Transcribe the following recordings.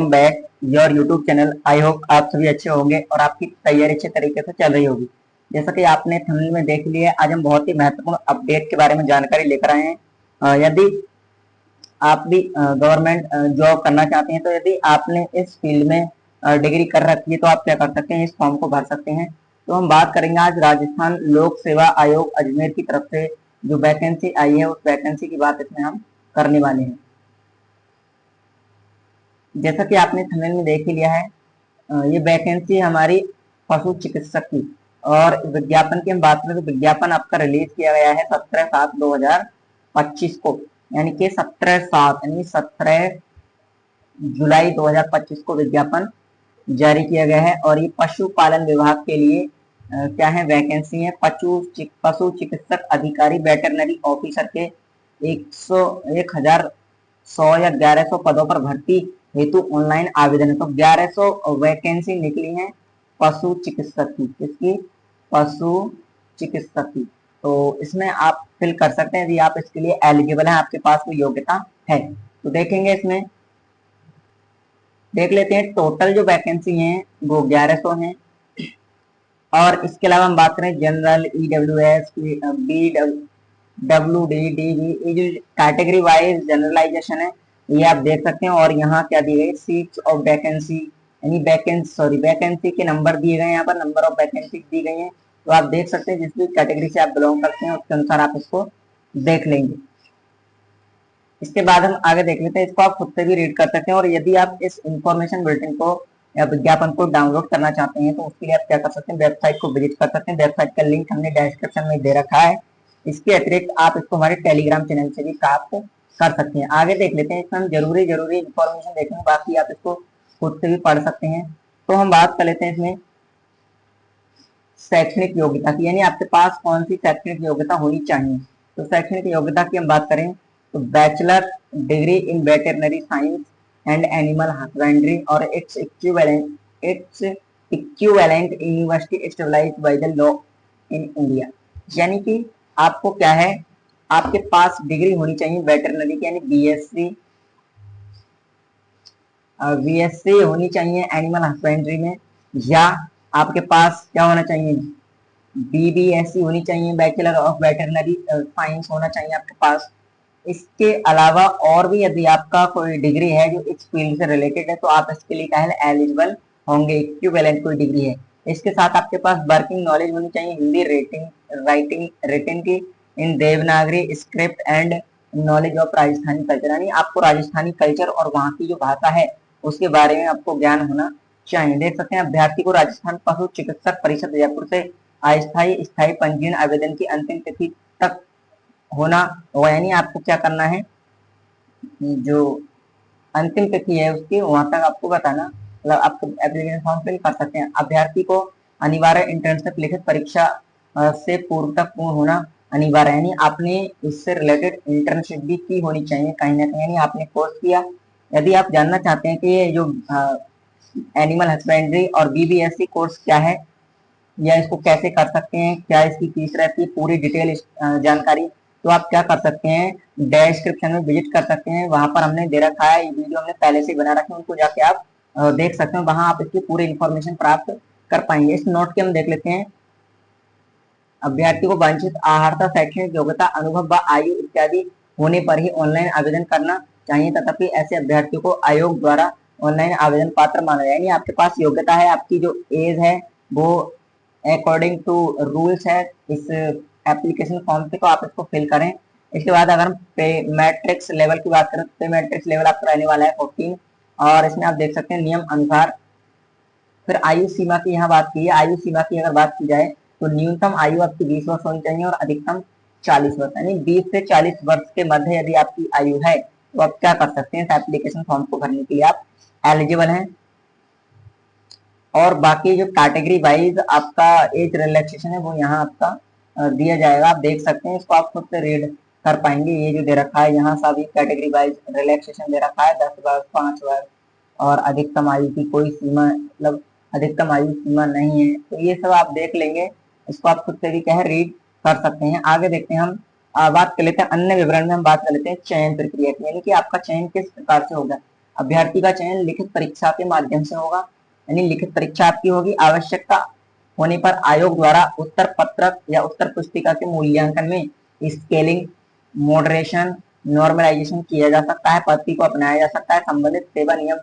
Welcome back your YouTube channel. I hope आप सभी अच्छे होंगे और आपकी तैयारी अच्छे तरीके से चल रही होगी। जैसा कि आपने थंबनेल में देख लिया है, आज हम बहुत ही महत्वपूर्ण अपडेट के बारे में जानकारी लेकर आए हैं। यदि आप भी गवर्नमेंट जॉब करना चाहते हैं, तो यदि आपने इस फील्ड में डिग्री कर रखी है तो आप क्या कर सकते हैं, इस फॉर्म को भर सकते हैं। तो हम बात करेंगे आज राजस्थान लोक सेवा आयोग अजमेर की तरफ से जो वैकेंसी आई है, उस वैकेंसी की बात इसमें हम करने वाले हैं। जैसा कि आपने थंबनेल में देख ही लिया है, ये वैकेंसी हमारी पशु चिकित्सक की। और विज्ञापन की हम बात करें तो विज्ञापन आपका रिलीज किया गया है 17/7/2025 को, यानी कि 17/7 यानी 17 जुलाई 2025 को विज्ञापन जारी किया गया है। और ये पशुपालन विभाग के लिए क्या है, वैकेंसी है पशु चिकित्सक अधिकारी वेटरनरी ऑफिसर के 1100 या 1100 पदों पर भर्ती हेतु ऑनलाइन आवेदन है। तो 1100 वैकेंसी निकली है पशु चिकित्सक की। किसकी? पशु चिकित्सक की। तो इसमें आप फिल कर सकते हैं यदि आप इसके लिए एलिजिबल हैं, आपके पास कोई योग्यता है। तो देखेंगे, इसमें देख लेते हैं टोटल जो वैकेंसी है वो 1100 है। और इसके अलावा हम बात करें जनरल, EWS, WD, ये जो कैटेगरी वाइज जनरलाइजेशन है ये आप देख सकते हैं। और यहाँ क्या दी गई, सीट्स ऑफ वैकेंसी यानी वैकेंसी के नंबर दिए गए हैं, यहाँ पर नंबर ऑफ वैकेंसी दी गई है। तो आप देख सकते हैं जिस भी कैटेगरी से आप बिलोंग करते हैं उसके अनुसार आप इसको देख लेंगे। इसके बाद हम आगे देख लेते हैं, इसको आप खुद से भी रीड कर सकते हैं। और यदि आप इस इंफॉर्मेशन बुलेटिन को या विज्ञापन को डाउनलोड करना चाहते हैं तो उसके लिए आप क्या कर सकते हैं, वेबसाइट को विजिट कर सकते हैं। वेबसाइट का लिंक हमने डिस्क्रिप्शन में दे रखा है। इसके अतिरिक्त आप इसको हमारे टेलीग्राम चैनल से भी प्राप्त कर सकते हैं। आगे देख लेते हैं, इसमें हम जरूरी इंफॉर्मेशन देखेंगे, बाकी आप इसको खुद से भी पढ़ सकते हैं। तो हम बात कर लेते हैं इसमें शैक्षणिक योग्यता की, यानी आपके पास कौन सी शैक्षणिक योग्यता होनी चाहिए। तो शैक्षणिक योग्यता की हम बात करें तो bachelor degree in veterinary science and animal husbandry और its equivalent university established by the law in India. यानी कि आपको क्या है, आपके पास डिग्री होनी चाहिए वेटरनरी की, यानी बीएससी होनी चाहिए एनिमल हस्बेंड्री में, या आपके पास क्या होना चाहिए, BBSc होनी चाहिए, बैचलर ऑफ वेटरनरी साइंस होना चाहिए आपके पास। इसके अलावा और भी यदि आपका कोई डिग्री है जो इस फील्ड से रिलेटेड है तो आप इसके लिए क्या है, एलिजिबल होंगे, इक्विवेलेंट कोई डिग्री है। इसके साथ आपके पास वर्किंग नॉलेज होनी चाहिए हिंदी रिटिंग की in Devanagari script and knowledge of Rajasthani culture, यानी आपको राजस्थानी कल्चर और वहाँ की जो भाषा है उसके बारे में आपको ज्ञान होना चाहिए। देख सकते हैं, अभ्यर्थी को राजस्थान पशु चिकित्सक परिषद जयपुर से अस्थायी स्थायी पंजीयन आवेदन की अंतिम तिथि तक होना होगा। यानी आपको क्या करना है, जो अंतिम तिथि है उसकी वहां तक आपको बताना, मतलब आप एप्लीकेशन फॉर्म फिल कर सकते हैं। अभ्यर्थी को अनिवार्य इंटर्नशिप लिखित परीक्षा से पूर्व तक पूर्ण होना अनिवार्य, यानी आपने इससे रिलेटेड इंटर्नशिप भी की होनी चाहिए कहीं ना कहीं, यानी आपने कोर्स किया। यदि आप जानना चाहते हैं कि ये जो एनिमल हस्बेंड्री और BBSc कोर्स क्या है या इसको कैसे कर सकते हैं, क्या इसकी फीस रहती है, पूरी डिटेल जानकारी, तो आप क्या कर सकते हैं, डिस्क्रिप्शन में विजिट कर सकते हैं। वहां पर हमने दे रखा है, वीडियो हमने पहले से बना रखे हैं, उनको जाके आप देख सकते हैं। वहां आप इसकी पूरी इंफॉर्मेशन प्राप्त कर पाएंगे। इस नोट के हम देख लेते हैं, अभ्यर्थी को वांछित आहारता, शैक्षणिक योग्यता, अनुभव व आयु इत्यादि होने पर ही ऑनलाइन आवेदन करना चाहिए। तथापि ऐसे अभ्यर्थियों को आयोग द्वारा ऑनलाइन आवेदन पात्र माना जाए, यानी आपके पास योग्यता है, आपकी जो एज है वो अकॉर्डिंग टू रूल्स है इस एप्लीकेशन फॉर्म से, तो आप इसको फिल करें। इसके बाद अगर हम पे मैट्रिक्स लेवल की बात करें तो पे मैट्रिक्स लेवल आपका रहने वाला है 14। और इसमें आप देख सकते हैं नियम अनुसार। फिर आयु सीमा की यहाँ बात की है, आयु सीमा की अगर बात की जाए तो न्यूनतम आयु आपकी 20 वर्ष होनी चाहिए और अधिकतम 40 वर्ष, यानी 20 से 40 वर्ष के मध्य यदि आपकी आयु है तो आप क्या कर सकते हैं, इस एप्लीकेशन फॉर्म को भरने के लिए आप एलिजिबल हैं। और बाकी जो कैटेगरी वाइज आपका एज रिलैक्सेशन है वो यहाँ आपका दिया जाएगा, आप देख सकते हैं, इसको आप खुद से रीड कर पाएंगे। ये जो दे रखा है यहाँ सभी कैटेगरी वाइज रिलैक्सेशन दे रखा है, 10 वर्ष, 5 वर्ष और अधिकतम आयु की कोई सीमा, मतलब अधिकतम आयु सीमा नहीं है। तो ये सब आप देख लेंगे, इसको आप खुद से भी क्या है रीड कर सकते हैं। आगे देखते हैं, हम बात कर लेते हैं अन्य विवरण में, हम बात कर लेते हैं चयन प्रक्रिया की, यानी कि आपका चयन किस प्रकार से होगा। अभ्यर्थी का चयन लिखित परीक्षा के माध्यम से होगा, यानी लिखित परीक्षा आपकी होगी। आवश्यकता होने पर आयोग द्वारा उत्तर पत्रक या उत्तर पुस्तिका के मूल्यांकन में स्केलिंग, मॉडरेशन, नॉर्मलाइजेशन किया जा सकता है, पद्धति को अपनाया जा सकता है। संबंधित सेवा नियम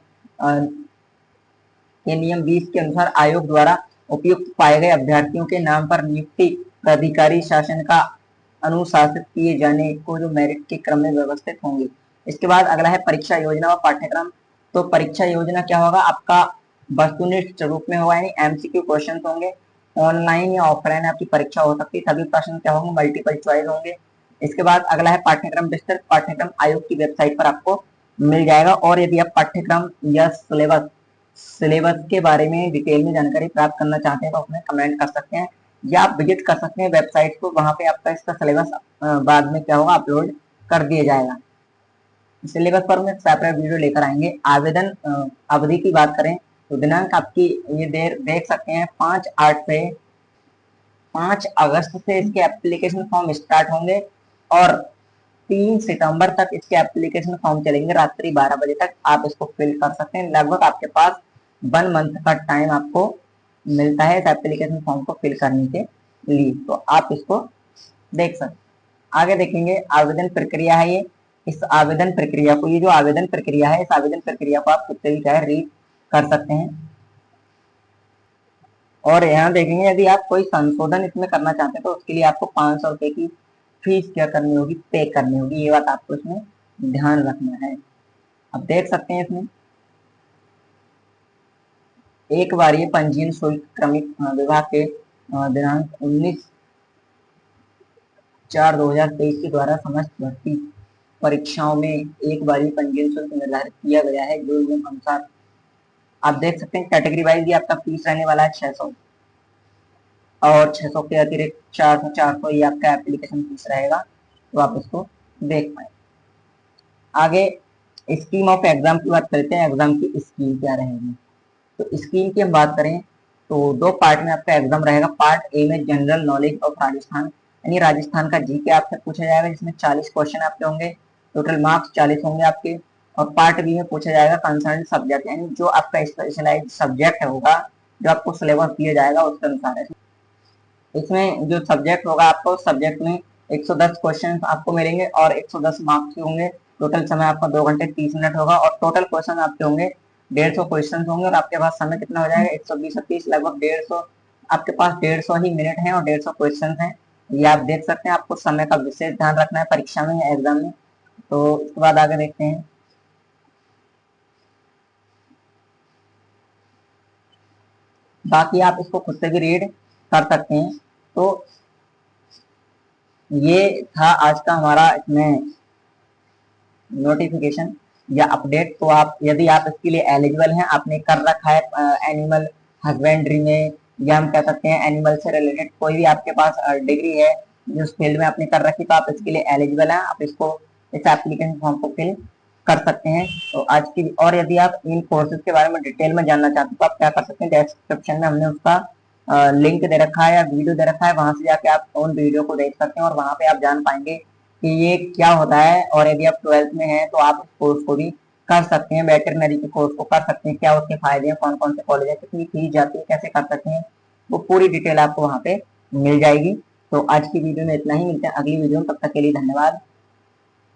के नियम 20 के अनुसार आयोग द्वारा उपयुक्त पाए गए अभ्यर्थियों के नाम पर नियुक्ति प्राधिकारी शासन का अनुशासित किए जाने को जो मेरिट के क्रम में व्यवस्थित होंगे। इसके बाद अगला है परीक्षा योजना व पाठ्यक्रम। तो परीक्षा योजना क्या होगा, आपका वस्तुनिष्ठ रूप में होगा, यानी एमसीक्यू क्वेश्चन होंगे। ऑनलाइन या ऑफलाइन आपकी परीक्षा हो सकती है। सभी प्रश्न क्या होंगे, मल्टीपल चॉइस होंगे। इसके बाद अगला है पाठ्यक्रम विस्तृत। पाठ्यक्रम आयोग की वेबसाइट पर आपको मिल जाएगा। और यदि आप पाठ्यक्रम या सिलेबस के बारे में डिटेल में जानकारी प्राप्त करना चाहते हैं तो उसमें कमेंट कर सकते हैं, या आप विजिट कर सकते हैं वेबसाइट को, वहां पे आपका इसका सिलेबस बाद में क्या होगा, अपलोड कर दिया जाएगा। सिलेबस पर हम सेपरेट वीडियो लेकर आएंगे। आवेदन अवधि की बात करें तो दिनांक आपकी ये देख सकते हैं 5 अगस्त से इसके एप्लीकेशन फॉर्म स्टार्ट होंगे और 3 सितंबर तक इसके एप्लीकेशन फॉर्म चलेंगे। रात्रि 12 बजे तक आप इसको फिल कर सकते हैं। लगभग आपके पास 1 मंथ का टाइम आपको मिलता है इस एप्लीकेशन फॉर्म को फिल करने के लिए, तो आप इसको देख सकते हैं। आगे देखेंगे आवेदन प्रक्रिया है ये। इस आवेदन प्रक्रिया को, ये जो आवेदन प्रक्रिया है, इस आवेदन प्रक्रिया को आप खुद से भी क्या है रीड कर सकते हैं। और यहाँ देखेंगे यदि आप कोई संशोधन इसमें करना चाहते हैं तो उसके लिए आपको 500 रुपए की फीस क्या करनी होगी, पे करनी होगी। ये बात आपको इसमें ध्यान रखना है। अब देख सकते हैं इसमें एक बार ये पंजीयन शुल्क क्रमिक विभाग के दिनांक 19/4/2023 के द्वारा समस्त भर्ती परीक्षाओं में एक बार पंजीयन शुल्क निर्धारित किया गया है जो नियम अनुसार। आप देख सकते हैं कैटेगरी वाइज आपका फीस रहने वाला है 600 और 600 के अतिरिक्त 400 ये आपका एप्लीकेशन फीस रहेगा, तो आप इसको देख पाए। आगे स्कीम ऑफ एग्जाम की बात करते हैं। एग्जाम की स्कीम क्या रहेगी, तो स्कीम की हम बात करें तो 2 पार्ट में आपका एग्जाम रहेगा। पार्ट ए में जनरल नॉलेज ऑफ राजस्थान, यानी राजस्थान का जीके आपसे पूछा जाएगा, जिसमें 40 क्वेश्चन आपके होंगे, टोटल मार्क्स 40 होंगे आपके। और पार्ट बी में पूछा जाएगा कंसर्न सब्जेक्ट, यानी जो आपका स्पेशलाइज सब्जेक्ट होगा, जो आपको सिलेबस दिया जाएगा उसके अनुसार है। इसमें जो सब्जेक्ट होगा आपको सब्जेक्ट में 110 क्वेश्चन आपको मिलेंगे और 110 मार्क्स होंगे। टोटल समय आपका 2 घंटे 30 मिनट होगा और टोटल क्वेश्चन आपके होंगे 150 क्वेश्चन होंगे। और आपके पास समय कितना हो जाएगा, 120 30 लगभग 150, आपके पास 150 ही मिनट है और 150 क्वेश्चन है। ये आप देख सकते हैं। आपको समय का विशेष ध्यान रखना है परीक्षा में या एग्जाम में। तो इसके बाद आगे देखते हैं। बाकी आप इसको खुद से भी रीड कर सकते हैं। तो ये था आज का हमारा इसमें नोटिफिकेशन या अपडेट। तो आप यदि आप इसके लिए एलिजिबल हैं, आपने कर रखा है एनिमल हस्बेंड्री में, या हम कह सकते हैं एनिमल से रिलेटेड कोई भी आपके पास डिग्री है जिस फील्ड में आपने कर रखी, तो आप इसके लिए एलिजिबल हैं। आप इसको इस एप्लीकेशन फॉर्म को फिल कर सकते हैं। तो आज की, और यदि आप इन कोर्सेज के बारे में डिटेल में जानना चाहते हैं तो आप क्या कर सकते हैं, डिस्क्रिप्शन में हमने उसका लिंक दे रखा है या वीडियो दे रखा है, वहां से जाके आप उन वीडियो को देख सकते हैं और वहां पे आप जान पाएंगे कि ये क्या होता है। और यदि आप 12th में हैं तो आप इस कोर्स को भी कर सकते हैं, वेटरनरी के कोर्स को कर सकते हैं। क्या उसके फायदे हैं, कौन कौन से कॉलेज है, कितनी फीस जाती है, कैसे कर सकते हैं, वो पूरी डिटेल आपको वहां पे मिल जाएगी। तो आज की वीडियो में इतना ही, मिलते हैं अगली वीडियो में, तब तक के लिए धन्यवाद।